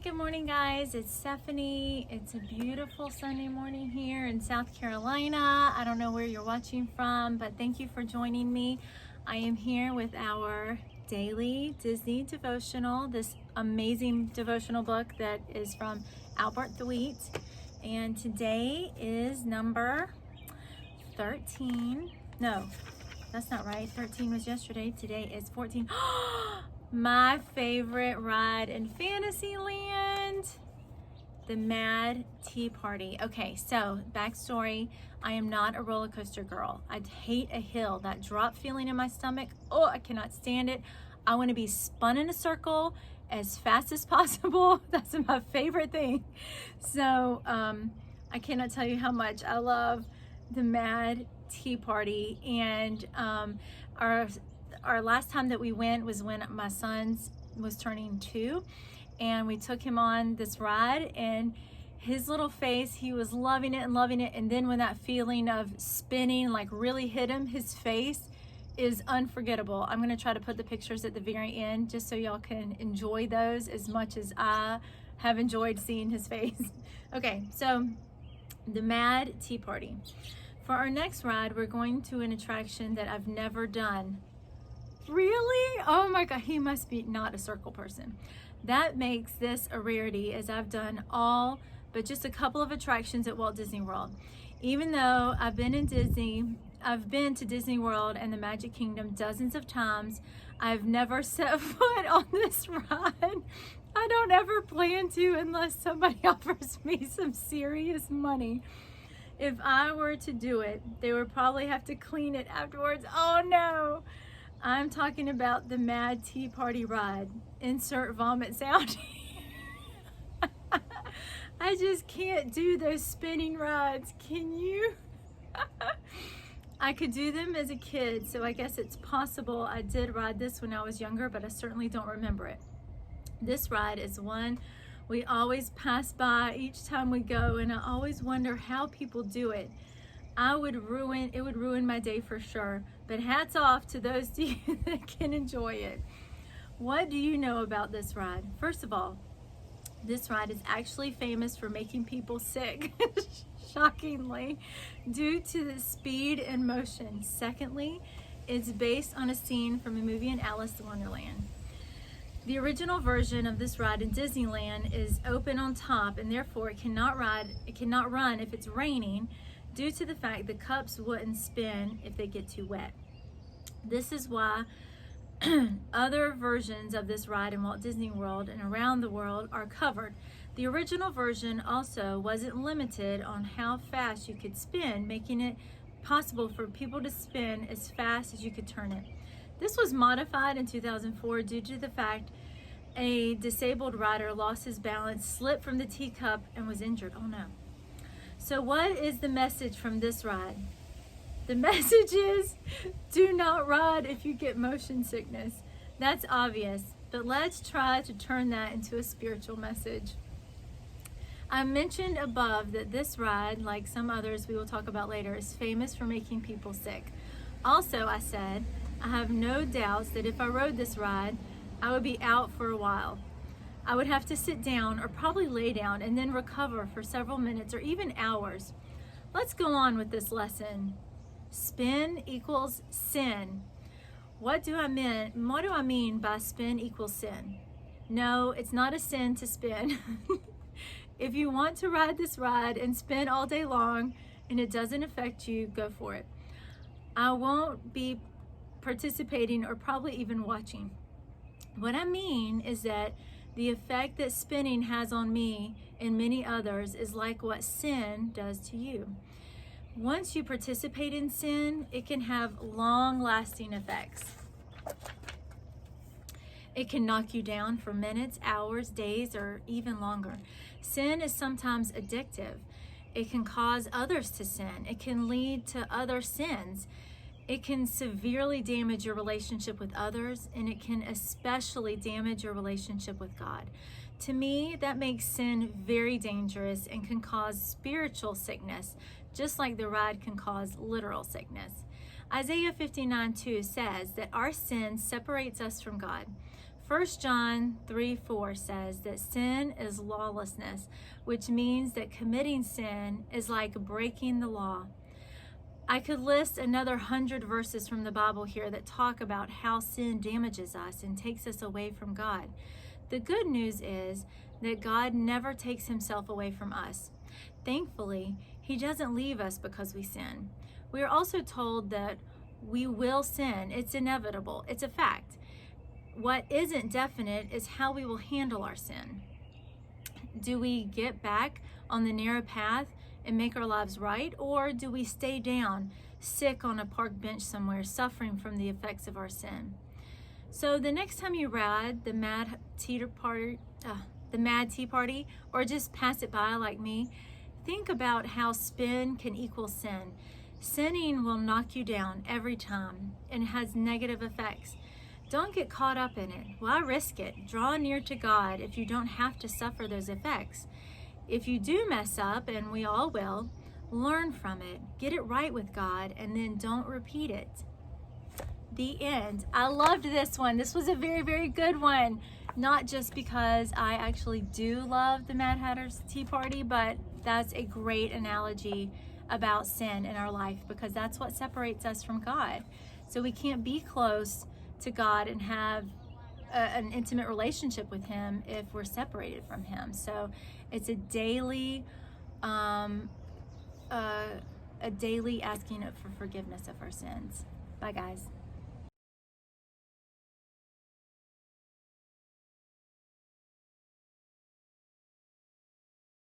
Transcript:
Good morning, guys. It's Stephanie. It's a beautiful Sunday morning here in South Carolina. I don't know where you're watching from, but thank you for joining me. I am here with our daily Disney devotional, this amazing devotional book that is from Thweatt. And today is number 13. No, that's not right. 13 was yesterday. Today is 14. My favorite ride in Fantasyland, the Mad Tea Party. Okay, so backstory, I am not a roller coaster girl. I hate a hill, that drop feeling in my stomach. Oh, I cannot stand it. I want to be spun in a circle as fast as possible. That's my favorite thing. So I cannot tell you how much I love the Mad Tea Party. And our last time that we went was when my son was turning 2, and we took him on this ride, and his little face, he was loving it. And then when that feeling of spinning like really hit him, his face is unforgettable. I'm gonna try to put the pictures at the very end just so y'all can enjoy those as much as I have enjoyed seeing his face. Okay, so the Mad Tea Party. For our next ride, we're going to an attraction that I've never done. Really? Oh my God, he must be not a circle person. That makes this a rarity, as I've done all but just a couple of attractions at Walt Disney World. Even though I've been to Disney World and the Magic Kingdom dozens of times, I've never set foot on this ride. I don't ever plan to unless somebody offers me some serious money. If I were to do it, they would probably have to clean it afterwards. Oh no! I'm talking about the Mad Tea Party ride. Insert vomit sound. I just can't do those spinning rides. Can you? I could do them as a kid, so I guess it's possible I did ride this when I was younger, but I certainly don't remember it. This ride is one we always pass by each time we go, and I always wonder how people do it. It would ruin my day for sure, but hats off to those of you that can enjoy it. What do you know about this ride? First of all, this ride is actually famous for making people sick, shockingly, due to the speed and motion. Secondly, it's based on a scene from a movie in Alice in Wonderland. The original version of this ride in Disneyland is open on top, and therefore it cannot run if it's raining, due to the fact the cups wouldn't spin if they get too wet. This is why other versions of this ride in Walt Disney World and around the world are covered. The original version also wasn't limited on how fast you could spin, making it possible for people to spin as fast as you could turn it. This was modified in 2004 due to the fact a disabled rider lost his balance, slipped from the teacup, and was injured. Oh no. So what is the message from this ride? The message is, do not ride if you get motion sickness. That's obvious, but let's try to turn that into a spiritual message. I mentioned above that this ride, like some others we will talk about later, is famous for making people sick. Also, I said, I have no doubts that if I rode this ride, I would be out for a while. I would have to sit down or probably lay down and then recover for several minutes or even hours. Let's go on with this lesson. Spin equals sin. What do I mean by spin equals sin? No, it's not a sin to spin. If you want to ride this ride and spin all day long and it doesn't affect you, go for it. I won't be participating or probably even watching. What I mean is that the effect that spinning has on me and many others is like what sin does to you. Once you participate in sin, it can have long-lasting effects. It can knock you down for minutes, hours, days, or even longer. Sin is sometimes addictive. It can cause others to sin. It can lead to other sins. It can severely damage your relationship with others, and it can especially damage your relationship with God. To me, that makes sin very dangerous and can cause spiritual sickness, just like the ride can cause literal sickness. Isaiah 59:2 says that our sin separates us from God. 1 John 3:4 says that sin is lawlessness, which means that committing sin is like breaking the law. I could list another 100 verses from the Bible here that talk about how sin damages us and takes us away from God. The good news is that God never takes himself away from us. Thankfully, he doesn't leave us because we sin. We are also told that we will sin. It's inevitable. It's a fact. What isn't definite is how we will handle our sin. Do we get back on the narrow path and make our lives right, or do we stay down, sick on a park bench somewhere, suffering from the effects of our sin? So the next time you ride the Mad Tea Party, or just pass it by like me, think about how spin can equal sin. Sinning will knock you down every time and has negative effects. Don't get caught up in it. Why risk it? Draw near to God if you don't have to suffer those effects. If you do mess up, and we all will, learn from it. Get it right with God, and then don't repeat it. The end. I loved this one. This was a very, very good one. Not just because I actually do love the Mad Hatter's Tea Party, but that's a great analogy about sin in our life, because that's what separates us from God. So we can't be close to God and have an intimate relationship with him if we're separated from him. So it's a daily asking for forgiveness of our sins. Bye, guys.